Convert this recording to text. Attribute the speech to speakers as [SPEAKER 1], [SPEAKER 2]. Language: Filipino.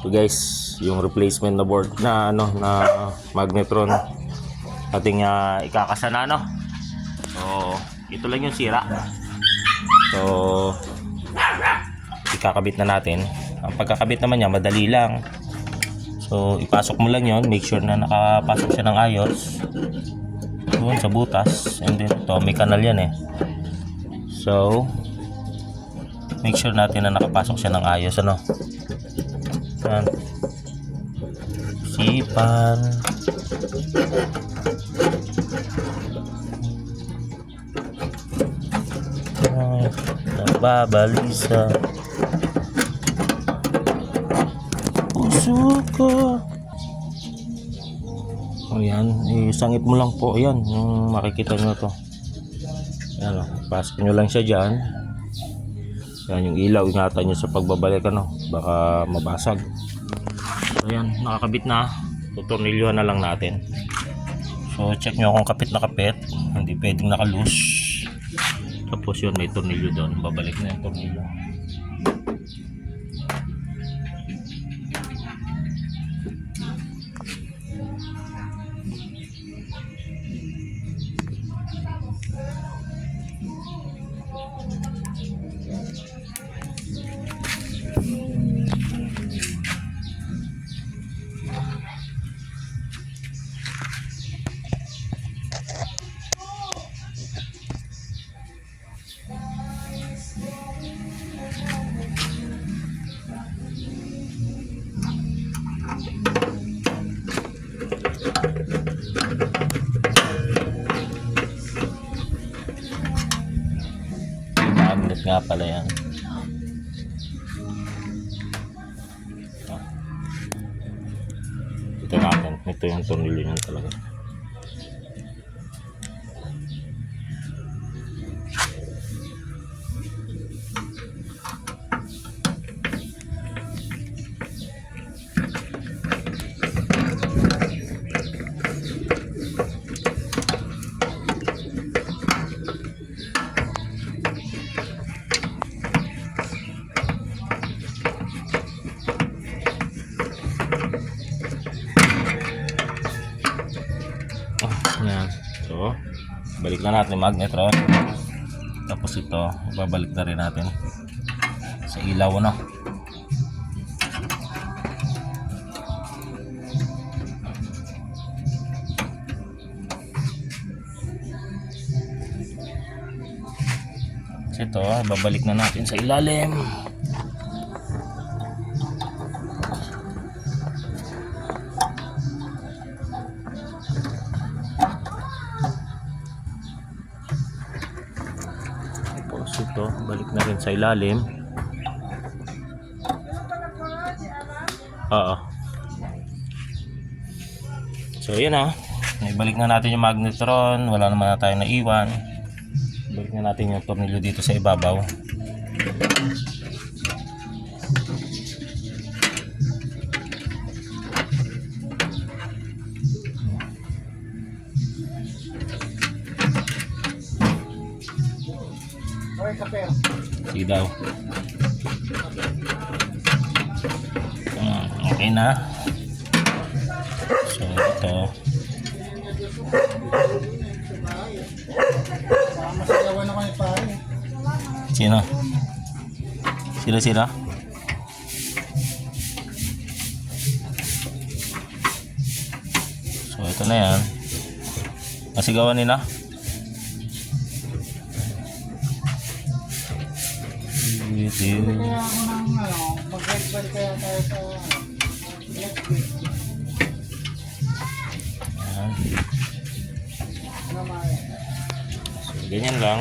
[SPEAKER 1] So guys, yung replacement na board na magnetron ating ikakasana So ito lang yung sira. So ikakabit na natin. Ang pagkakabit naman niya madali lang. So ipasok mo lang yon, make sure na nakapasok siya ng ayos doon sa butas, and then ito may kanal yan So make sure natin na nakapasok siya ng ayos Yan. Sipan. Nababalisa. Puso ko. Yan, isangit mo lang po. Ayan, yung makikita nyo to. Ayan pasok nyo lang siya dyan. Yan yung ilaw, ingatan nyo sa pagbabalik baka mabasag. So yan, nakakabit na. Tutornilyohan na lang natin. So check nyo kung kapit na kapit, hindi pwedeng naka-loose. Tapos yun, may tornilyo doon, babalik na yung tornilyo. Magnet nga pala yan. Ito natin, ito yung tornilyo niyan talaga. Yan. So, balik na natin magnetron. Tapos ito, babalik na rin natin sa ilaw So, ito, babalik na natin sa ilalim. Ito, balik na rin sa ilalim. So yun ibalik na natin yung magnetron. Wala naman na tayo naiwan. Balik na natin yung tornilyo dito sa ibabaw. Sige daw. Okay na. So ito. Sino? Sila? So ito na yan. Nasigawan nila.
[SPEAKER 2] Kaya ako ng mag-break kaya tayo sa electric.
[SPEAKER 1] So ganyan lang.